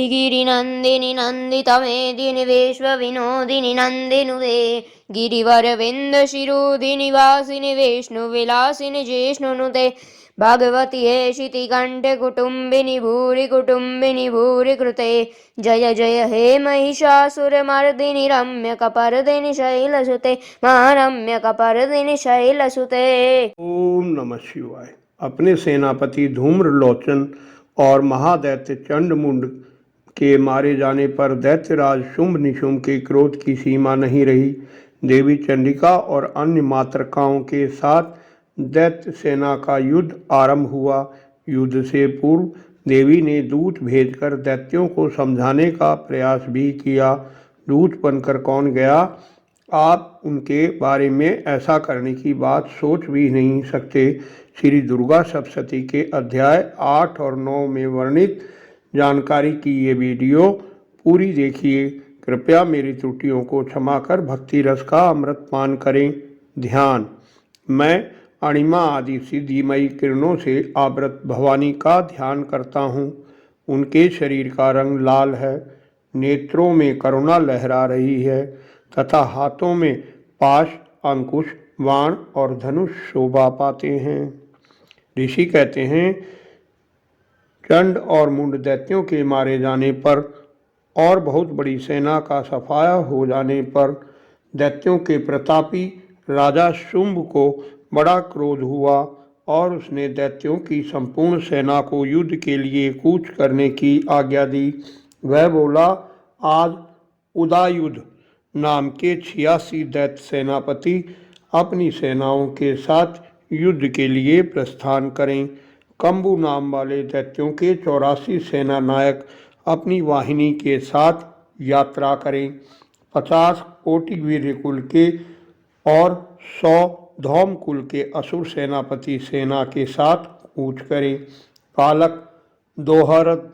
गिरिनन्दिनि नन्दितमेदिनि विश्वविनोदिनि नन्दिनुते गिरिवरविन्दशिरोधिनि वासिनि विष्णुविलासिनि जिष्णुनुते भगवति हेशितिकण्ठे कुटुम्बिनि भूरि कुटुम्बिनि भूरि कृते जय जय हे महिषासुरमर्दिनि रम्यकपर्दिनि शैलसुते महारम्यकपर्दिनि शैलसुते। ओम नमः शिवाय। अपने सेनापति धूम्रलोचन और महादैत्य चंडमुंड के मारे जाने पर दैत्यराज शुंभ निशुंभ के क्रोध की सीमा नहीं रही। देवी चंडिका और अन्य मातृकाओं के साथ दैत्य सेना का युद्ध आरंभ हुआ। युद्ध से पूर्व देवी ने दूत भेजकर दैत्यों को समझाने का प्रयास भी किया। दूत बनकर कौन गया? आप उनके बारे में ऐसा करने की बात सोच भी नहीं सकते। श्री दुर्गा सप्तशती के अध्याय 8 और 9 में वर्णित जानकारी की ये वीडियो पूरी देखिए। कृपया मेरी त्रुटियों को क्षमा कर भक्ति रस का अमृत पान करें। ध्यान। मैं अणिमा आदि सिद्धिमयी किरणों से आवृत भवानी का ध्यान करता हूँ। उनके शरीर का रंग लाल है, नेत्रों में करुणा लहरा रही है तथा हाथों में पाश, अंकुश, बाण और धनुष शोभा पाते हैं। ऋषि कहते हैं, चंड और मुंड दैत्यों के मारे जाने पर और बहुत बड़ी सेना का सफाया हो जाने पर दैत्यों के प्रतापी राजा शुंभ को बड़ा क्रोध हुआ और उसने दैत्यों की संपूर्ण सेना को युद्ध के लिए कूच करने की आज्ञा दी। वह बोला, आज उदायुध नाम के 86 दैत्य सेनापति अपनी सेनाओं के साथ युद्ध के लिए प्रस्थान करें। कंबु नाम वाले दैत्यों के 84 सेना नायक अपनी वाहिनी के साथ यात्रा करें। 50 कोटि वीर्य कुल के और 100 धौम कुल के असुर सेनापति सेना के साथ कूच करें। कालक, दोहरद,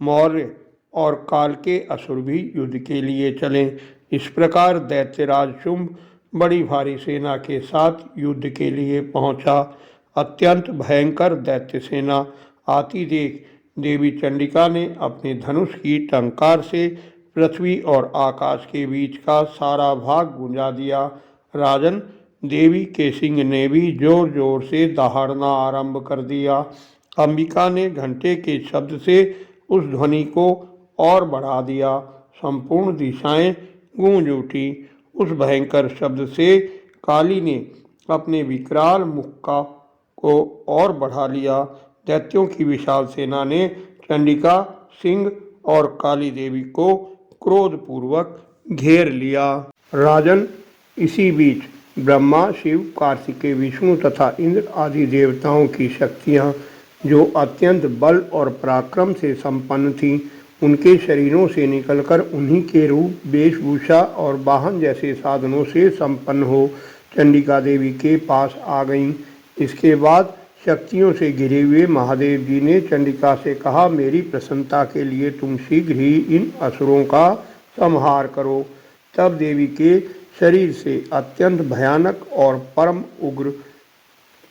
मौर्य और काल के असुर भी युद्ध के लिए चलें। इस प्रकार दैत्यराज शुंभ बड़ी भारी सेना के साथ युद्ध के लिए पहुंचा। अत्यंत भयंकर दैत्य सेना आती देख देवी चंडिका ने अपने धनुष की टंकार से पृथ्वी और आकाश के बीच का सारा भाग गुंजा दिया। राजन, देवी के सिंह ने भी जोर जोर से दहाड़ना आरंभ कर दिया। अंबिका ने घंटे के शब्द से उस ध्वनि को और बढ़ा दिया। संपूर्ण दिशाएं गूंज उठी। उस भयंकर शब्द से काली ने अपने विकराल मुख को और बढ़ा लिया। दैत्यों की विशाल सेना ने चंडिका, सिंह और काली देवी को क्रोधपूर्वक घेर लिया। राजन, इसी बीच ब्रह्मा, शिव, कार्तिकेय, विष्णु तथा इंद्र आदि देवताओं की शक्तियाँ जो अत्यंत बल और पराक्रम से संपन्न थीं, उनके शरीरों से निकलकर उन्हीं के रूप, वेशभूषा और वाहन जैसे साधनों से संपन्न हो चंडिका देवी के पास आ गईं। इसके बाद शक्तियों से घिरे हुए महादेव जी ने चंडिका से कहा, मेरी प्रसन्नता के लिए तुम शीघ्र ही इन असुरों का संहार करो। तब देवी के शरीर से अत्यंत भयानक और परम उग्र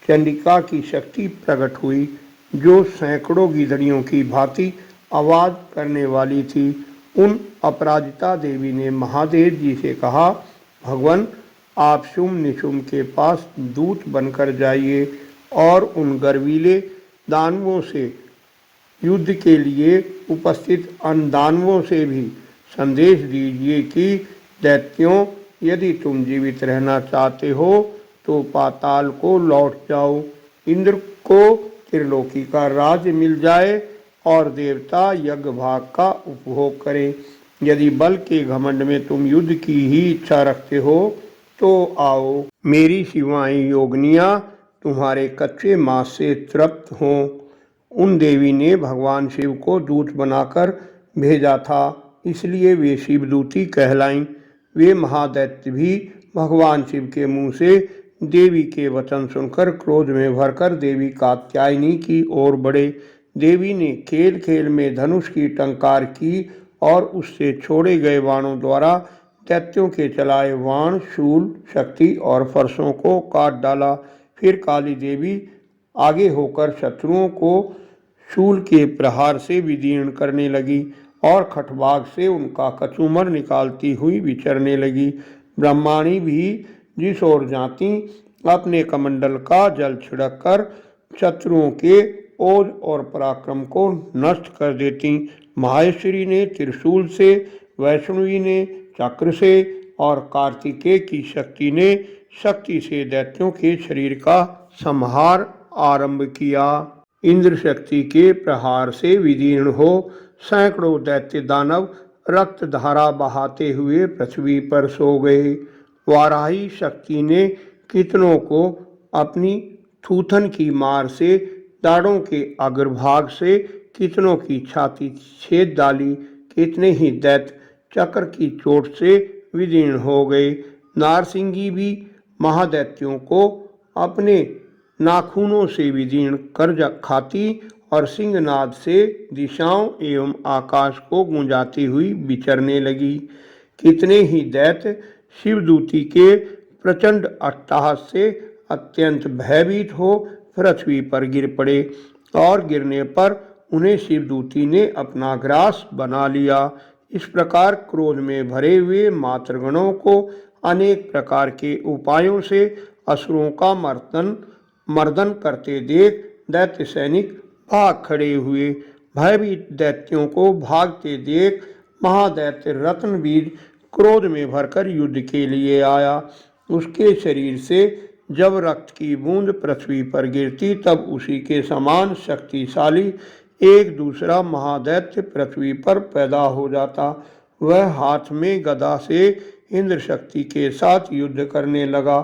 चंडिका की शक्ति प्रकट हुई, जो सैकड़ों गीदड़ियों की भांति आवाज करने वाली थी। उन अपराजिता देवी ने महादेव जी से कहा, भगवान, आप शुंभ निशुंभ के पास दूत बनकर जाइए और उन गर्वीले दानवों से युद्ध के लिए उपस्थित अन्य दानवों से भी संदेश दीजिए कि दैत्यों, यदि तुम जीवित रहना चाहते हो तो पाताल को लौट जाओ, इंद्र को त्रिलोकी का राज्य मिल जाए और देवता यज्ञ भाग का उपभोग करें। यदि बल के घमंड में तुम युद्ध की ही इच्छा रखते हो तो आओ, मेरी शिवाएं योगनियाँ तुम्हारे कच्चे मांस से तृप्त हों। उन देवी ने भगवान शिव को दूत बनाकर भेजा था, इसलिए वे शिवदूती कहलाईं। वे महादैत्य भी भगवान शिव के मुंह से देवी के वचन सुनकर क्रोध में भरकर देवी कात्यायनी की ओर बढ़े। देवी ने खेल खेल में धनुष की टंकार की और उससे छोड़े गए बाणों द्वारा दैत्यों के चलाए बाण, शूल, शक्ति और फरसों को काट डाला। फिर काली देवी आगे होकर शत्रुओं को शूल के प्रहार से विदीर्ण करने लगी और खटवाग से उनका कचूमर निकालती हुई विचरने लगी। ब्रह्माणी भी जिस ओर जाती अपने कमंडल का जल छिड़क कर शत्रुओं के ओज और पराक्रम को नष्ट कर देती। माहेश्वरी ने त्रिशूल से, वैष्णवी ने चक्र से और कार्तिकेय की शक्ति से दैत्यों के शरीर का संहार आरंभ किया। इंद्र शक्ति के प्रहार से विदीर्ण हो सैकड़ों दैत्य दानव रक्त धारा बहाते हुए पृथ्वी पर सो गए। वाराही शक्ति ने कितनों को अपनी थूथन की मार से, दाढ़ों के अग्रभाग से कितनों की छाती छेद डाली। कितने ही दैत्य चक्र की चोट से विदीर्ण हो गए। नारसिंगी भी महादैत्यों को अपने नाखूनों से विदीर्ण कर खाती और सिंहनाद से दिशाओं एवं आकाश को गूंजाती हुई विचरने लगी। कितने ही दैत्य शिवदूती के प्रचंड अट्टहास से अत्यंत भयभीत हो पृथ्वी पर गिर पड़े और गिरने पर उन्हें शिवदूती ने अपना ग्रास बना लिया। इस प्रकार क्रोध में भरे हुए मातृगणों को अनेक प्रकार के उपायों से असुरों का मर्दन करते देख दैत्य सैनिक भाग खड़े हुए। भयभीत दैत्यों को भागते देख महादैत्य रत्नबीज क्रोध में भरकर युद्ध के लिए आया। उसके शरीर से जब रक्त की बूंद पृथ्वी पर गिरती तब उसी के समान शक्तिशाली एक दूसरा महादैत्य पृथ्वी पर पैदा हो जाता। वह हाथ में गदा से इंद्र शक्ति के साथ युद्ध करने लगा।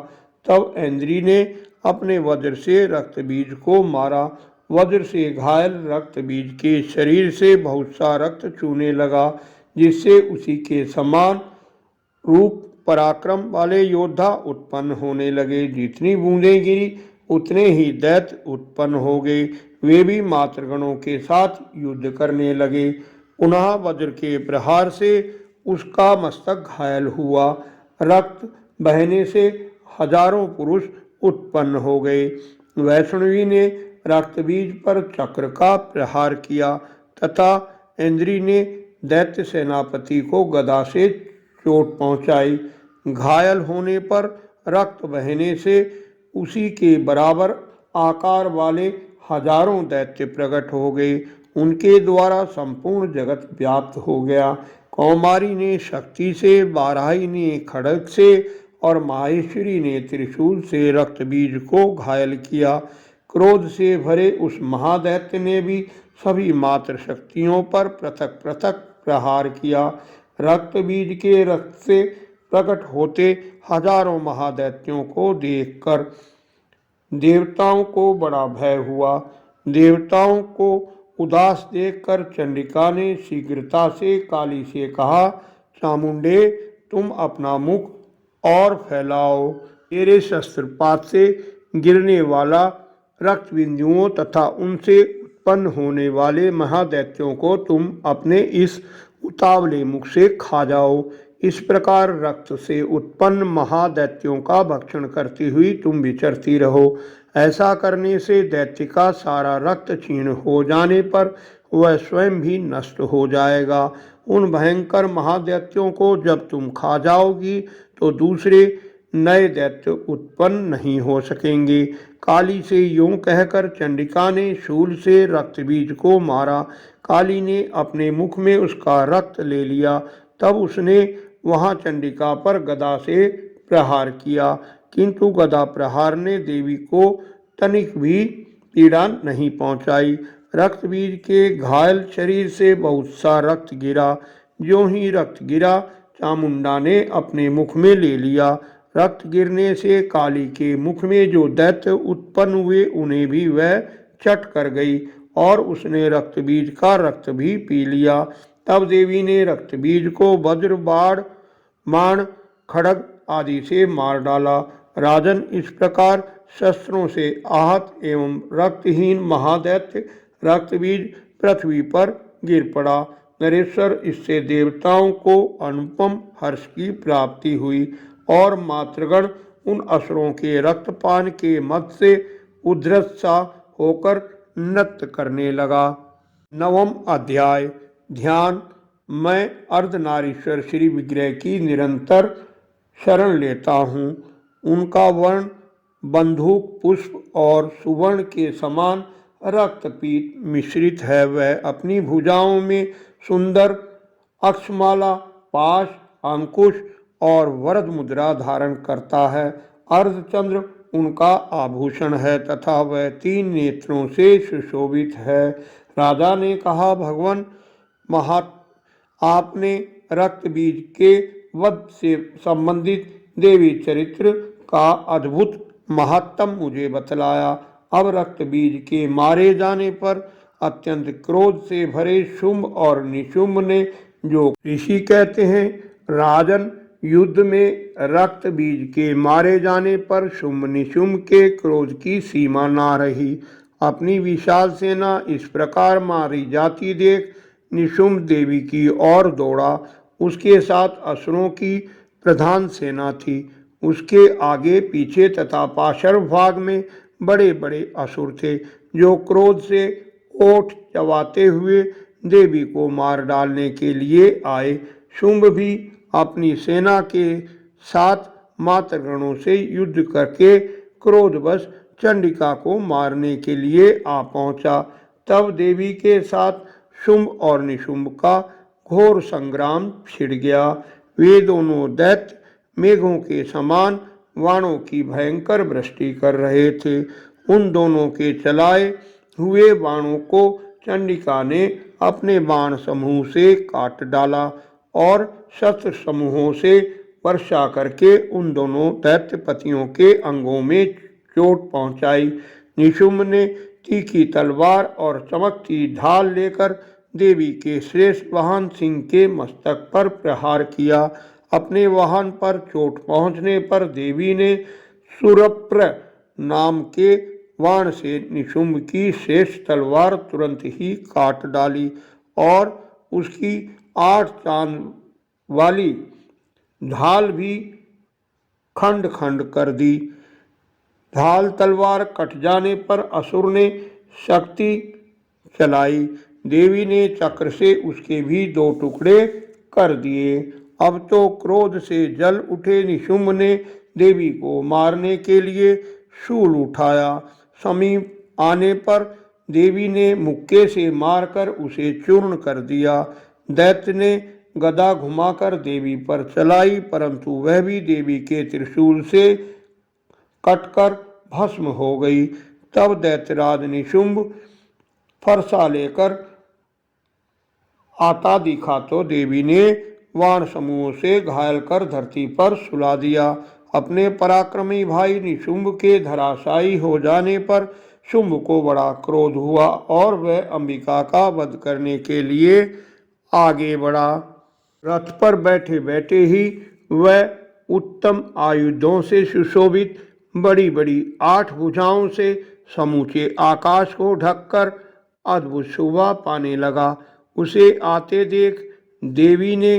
तब इंद्री ने अपने वज्र से रक्तबीज को मारा। वज्र से घायल रक्तबीज के शरीर से बहुत सा रक्त चूने लगा, जिससे उसी के समान रूप पराक्रम वाले योद्धा उत्पन्न होने लगे। जितनी बूंदें गिरी उतने ही दैत्य उत्पन्न हो गए। वे भी मातृगणों के साथ युद्ध करने लगे। पुनः वज्र के प्रहार से उसका मस्तक घायल हुआ। रक्त बहने से हजारों पुरुष उत्पन्न हो गए। वैष्णवी ने रक्तबीज पर चक्र का प्रहार किया तथा इंद्री ने दैत्य सेनापति को गदा से चोट पहुंचाई। घायल होने पर रक्त बहने से उसी के बराबर आकार वाले हजारों दैत्य प्रकट हो गए। उनके द्वारा संपूर्ण जगत व्याप्त हो गया। कौमारी ने शक्ति से, बाराही ने खड्ग से और माहेश्वरी ने त्रिशूल से रक्तबीज को घायल किया। क्रोध से भरे उस महादैत्य ने भी सभी मात्र शक्तियों पर पृथक पृथक प्रहार किया। रक्तबीज के रक्त से प्रकट होते हजारों महादैत्यों को देखकर देवताओं को बड़ा भय हुआ। देवताओं को उदास देखकर चंडिका ने शीघ्रता से काली से कहा, चामुंडे, तुम अपना मुख और फैलाओ। तेरे शस्त्रपात से गिरने वाला रक्त बिंदुओं तथा उनसे उत्पन्न होने वाले महादैत्यों को तुम अपने इस उतावले मुख से खा जाओ। इस प्रकार रक्त से उत्पन्न महादैत्यों का भक्षण करती हुई तुम विचरती रहो। ऐसा करने से दैत्य का सारा रक्त क्षीण हो जाने पर वह स्वयं भी नष्ट हो जाएगा। उन भयंकर महादैत्यों को जब तुम खा जाओगी तो दूसरे नए दैत्य उत्पन्न नहीं हो सकेंगे। काली से यूं कहकर चंडिका ने शूल से रक्तबीज को मारा। काली ने अपने मुख में उसका रक्त ले लिया। तब उसने वहां चंडिका पर गदा से प्रहार किया, किंतु गदा प्रहार ने देवी को तनिक भी पीड़ा नहीं पहुंचाई। रक्तबीज के घायल शरीर से बहुत सा रक्त गिरा। ज्यों ही रक्त गिरा चामुंडा ने अपने मुख में ले लिया। रक्त गिरने से काली के मुख में जो दैत्य उत्पन्न हुए उन्हें भी वह चट कर गई और उसने रक्तबीज का रक्त भी पी लिया। तब देवी ने रक्तबीज को वज्र, बाण, खड्ग आदि से मार डाला। राजन, इस प्रकार शस्त्रों से आहत एवं रक्तहीन महादैत्य रक्तबीज पृथ्वी पर गिर पड़ा। नरेश्वर, इससे देवताओं को अनुपम हर्ष की प्राप्ति हुई और मातृगण उन असुरों के रक्तपान के मद से उद्धृत सा होकर नृत्य करने लगा। 9वां अध्याय ध्यान मैं अर्धनारीश्वर श्री विग्रह की निरंतर शरण लेता हूँ। उनका वर्ण बंदूक पुष्प और सुवर्ण के समान रक्तपीत मिश्रित है। वह अपनी भुजाओं में सुंदर अक्षमाला, पाश, अंकुश और वरद मुद्रा धारण करता है। अर्धचंद्र उनका आभूषण है तथा वह 3 नेत्रों से सुशोभित है। राजा ने कहा, भगवान आपने रक्त बीज के वध से संबंधित देवी चरित्र का अद्भुत महात्म मुझे बतलाया। अब रक्त बीज के मारे जाने पर अत्यंत क्रोध से भरे शुंभ और निशुंभ ने, जो ऋषि कहते हैं, राजन, युद्ध में रक्त बीज के मारे जाने पर शुंभ निशुंभ के क्रोध की सीमा ना रही। अपनी विशाल सेना इस प्रकार मारी जाती देख निशुंभ देवी की ओर दौड़ा। उसके साथ असुरों की प्रधान सेना थी। उसके आगे पीछे तथा पार्श्व भाग में बड़े बड़े असुर थे, जो क्रोध से ओठ चबाते हुए देवी को मार डालने के लिए आए। शुंभ भी अपनी सेना के साथ मातृगणों से युद्ध करके क्रोधवश चंडिका को मारने के लिए आ पहुंचा। तब देवी के साथ शुंभ और निशुंभ का घोर संग्राम छिड़ गया। वे दोनों दैत्य मेघों के समान बाणों की भयंकर वृष्टि कर रहे थे। उन दोनों के चलाए हुए बाणों को चंडिका ने अपने बाण समूह से काट डाला और शस्त्र समूहों से वर्षा करके उन दोनों दैत्यपतियों के अंगों में चोट पहुंचाई। निशुंभ ने तीखी तलवार और चमकती ढाल लेकर देवी के श्रेष्ठ वाहन सिंह के मस्तक पर प्रहार किया। अपने वाहन पर चोट पहुंचने पर देवी ने सुरप्र नाम के बाण से निशुंभ की श्रेष्ठ तलवार तुरंत ही काट डाली और उसकी 8 चांद वाली ढाल भी खंड खंड कर दी। ढाल तलवार कट जाने पर असुर ने शक्ति चलाई। देवी ने चक्र से उसके भी 2 टुकड़े कर दिए। अब तो क्रोध से जल उठे निशुंभ ने देवी को मारने के लिए शूल उठाया। समीप आने पर देवी ने मुक्के से मारकर उसे चूर्ण कर दिया। दैत्य ने गदा घुमाकर देवी पर चलाई, परंतु वह भी देवी के त्रिशूल से कटकर भस्म हो गई। तब दैत्यराज निशुंभ फरसा लेकर आता दिखा तो देवी ने बाण समूह से घायल कर धरती पर सुला दिया। अपने पराक्रमी भाई निशुंभ के धराशायी हो जाने पर शुंभ को बड़ा क्रोध हुआ और वह अंबिका का वध करने के लिए आगे बढ़ा। रथ पर बैठे बैठे ही वह उत्तम आयुधों से सुशोभित बड़ी बड़ी 8 भुजाओं से समूचे आकाश को ढककर अद्भुत शोभा पाने लगा। उसे आते देख देवी ने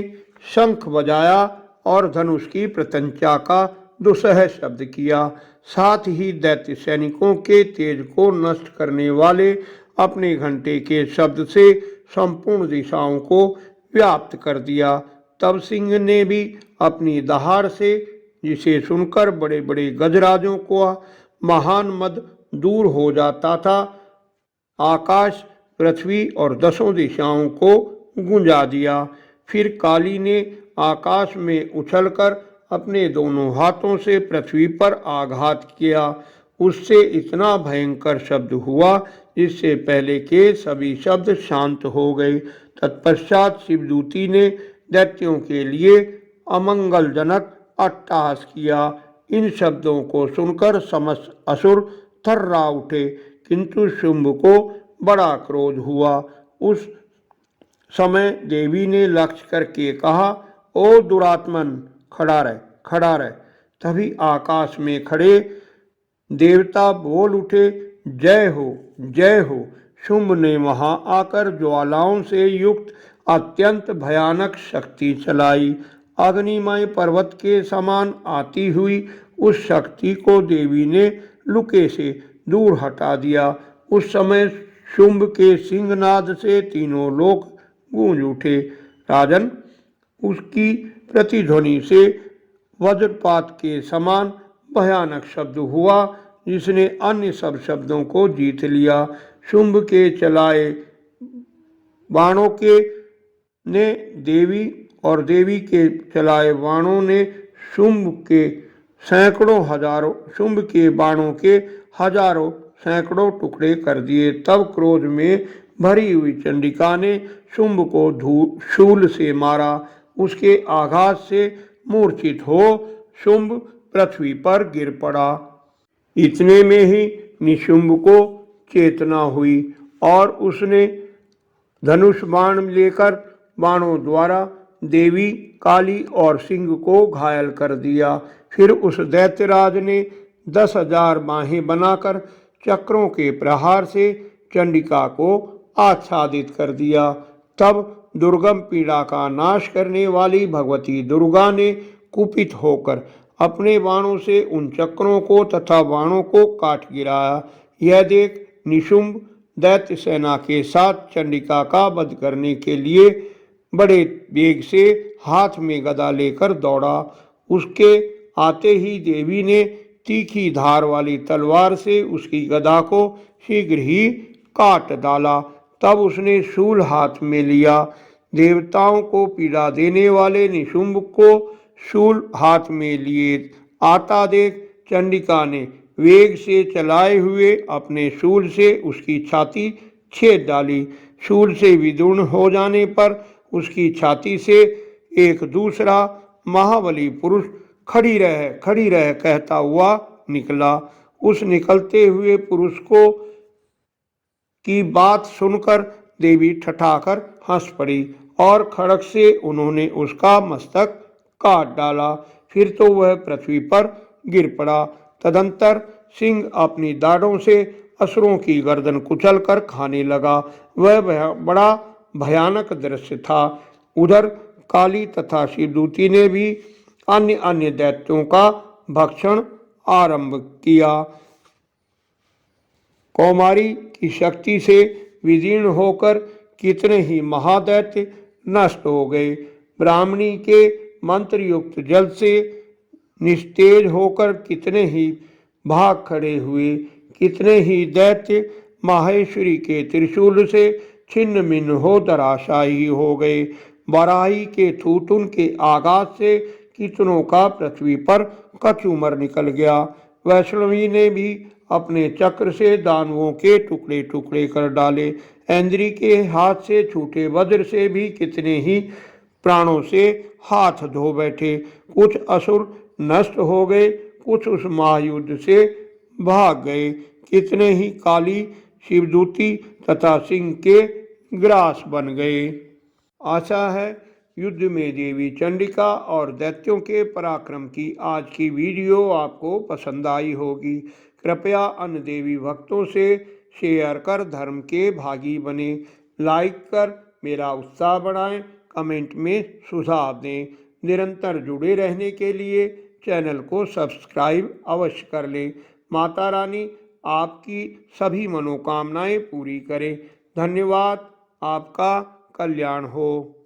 शंख बजाया और धनुष की प्रत्यंचा का दुसह शब्द किया। साथ ही दैत्य सैनिकों के तेज को नष्ट करने वाले अपने घंटे के शब्द से संपूर्ण दिशाओं को व्याप्त कर दिया। तब सिंह ने भी अपनी दहाड़ से, जिसे सुनकर बड़े बड़े गजराजों को महान मद दूर हो जाता था, आकाश, पृथ्वी और 10 दिशाओं को गूंजा दिया। फिर काली ने आकाश में उछलकर अपने दोनों हाथों से पृथ्वी पर आघात किया। उससे इतना भयंकर शब्द हुआ जिससे पहले के सभी शब्द शांत हो गए। तत्पश्चात शिवदूती ने दैत्यों के लिए अमंगलजनक अट्टहास किया। इन शब्दों को सुनकर समस्त असुर थर्रा उठे, किंतु शुंभ को बड़ा क्रोध हुआ। उस समय देवी ने लक्ष्य करके कहा, ओ दुरात्मन, खड़ा रह, खड़ा रह। तभी आकाश में खड़े देवता बोल उठे, जय हो, जय हो। शुंभ ने वहां आकर ज्वालाओं से युक्त अत्यंत भयानक शक्ति चलाई। अग्निमय पर्वत के समान आती हुई उस शक्ति को देवी ने लुके से दूर हटा दिया। उस समय शुंभ के सिंहनाद से तीनों लोक गूंज उठे। राजन, उसकी प्रतिध्वनि से वज्रपात के समान भयानक शब्द हुआ, जिसने अन्य सब शब्दों को जीत लिया। शुंभ के चलाए बाणों के ने देवी और देवी के चलाए बाणों ने शुंभ के बाणों के हजारों सैकड़ों टुकड़े कर दिए। तब क्रोध में भरी हुई चंडिका ने शुंभ को शूल से मारा। उसके आघात से मूर्छित हो शुंभ पृथ्वी पर गिर पड़ा। इतने में ही निशुंभ को चेतना हुई और उसने धनुष बाण लेकर बाणों द्वारा देवी, काली और सिंह को घायल कर दिया। फिर उस दैत्यराज ने 10,000 बाहें बनाकर चक्रों के प्रहार से चंडिका को आच्छादित कर दिया। तब दुर्गम पीड़ा का नाश करने वाली भगवती दुर्गा ने कुपित होकर अपने बाणों से उन चक्रों को तथा बाणों को काट गिराया। यह देख निशुंभ दैत्य सेना के साथ चंडिका का वध करने के लिए बड़े वेग से हाथ में गदा लेकर दौड़ा। उसके आते ही देवी ने तीखी धार वाली तलवार से उसकी गदा को शीघ्र ही काट डाला। तब उसने शूल हाथ में लिया। देवताओं को पीड़ा देने वाले निशुंभ को शूल हाथ में लिए आता देख चंडिका ने वेग से चलाए हुए अपने शूल से उसकी छाती छेद डाली। शूल से विदूर्ण हो जाने पर उसकी छाती से एक दूसरा महाबली पुरुष खड़ी रह कहता हुआ निकला। उस निकलते हुए पुरुष को की बात सुनकर देवी ठठाकर हंस पड़ी और खड़ग से उन्होंने उसका मस्तक काट डाला। फिर तो वह पृथ्वी पर गिर पड़ा। तदंतर सिंह अपनी दाढ़ों से असुरों की गर्दन कुचल कर खाने लगा। वह बड़ा भयानक दृश्य था। उधर काली तथा शिवदूती ने भी अन्य दैत्यों का भक्षण आरंभ किया। कौमारी की शक्ति से विदीर्ण होकर कितने ही महादैत्य नष्ट हो गए। ब्राह्मणी के मंत्र युक्त जल से निस्तेज होकर कितने ही भाग खड़े हुए। कितने ही दैत्य माहेश्वरी के त्रिशूल से छिन्न भिन्न हो धराशायी हो गए। बराही के थूथुन के आघात से कितनों का पृथ्वी पर कचूमर निकल गया। वैष्णवी ने भी अपने चक्र से दानवों के टुकड़े टुकड़े कर डाले। ऐन्द्री के हाथ से छूटे वज्र से भी कितने ही प्राणों से हाथ धो बैठे। कुछ असुर नष्ट हो गए, कुछ उस महायुद्ध से भाग गए। कितने ही काली, शिवदूती तथा सिंह के ग्रास बन गए। आशा है युद्ध में देवी चंडिका और दैत्यों के पराक्रम की आज की वीडियो आपको पसंद आई होगी। कृपया अन्य देवी भक्तों से शेयर कर धर्म के भागी बने। लाइक कर मेरा उत्साह बढ़ाएं, कमेंट में सुझाव दें। निरंतर जुड़े रहने के लिए चैनल को सब्सक्राइब अवश्य कर लें। माता रानी आपकी सभी मनोकामनाएं पूरी करें। धन्यवाद। आपका कल्याण हो।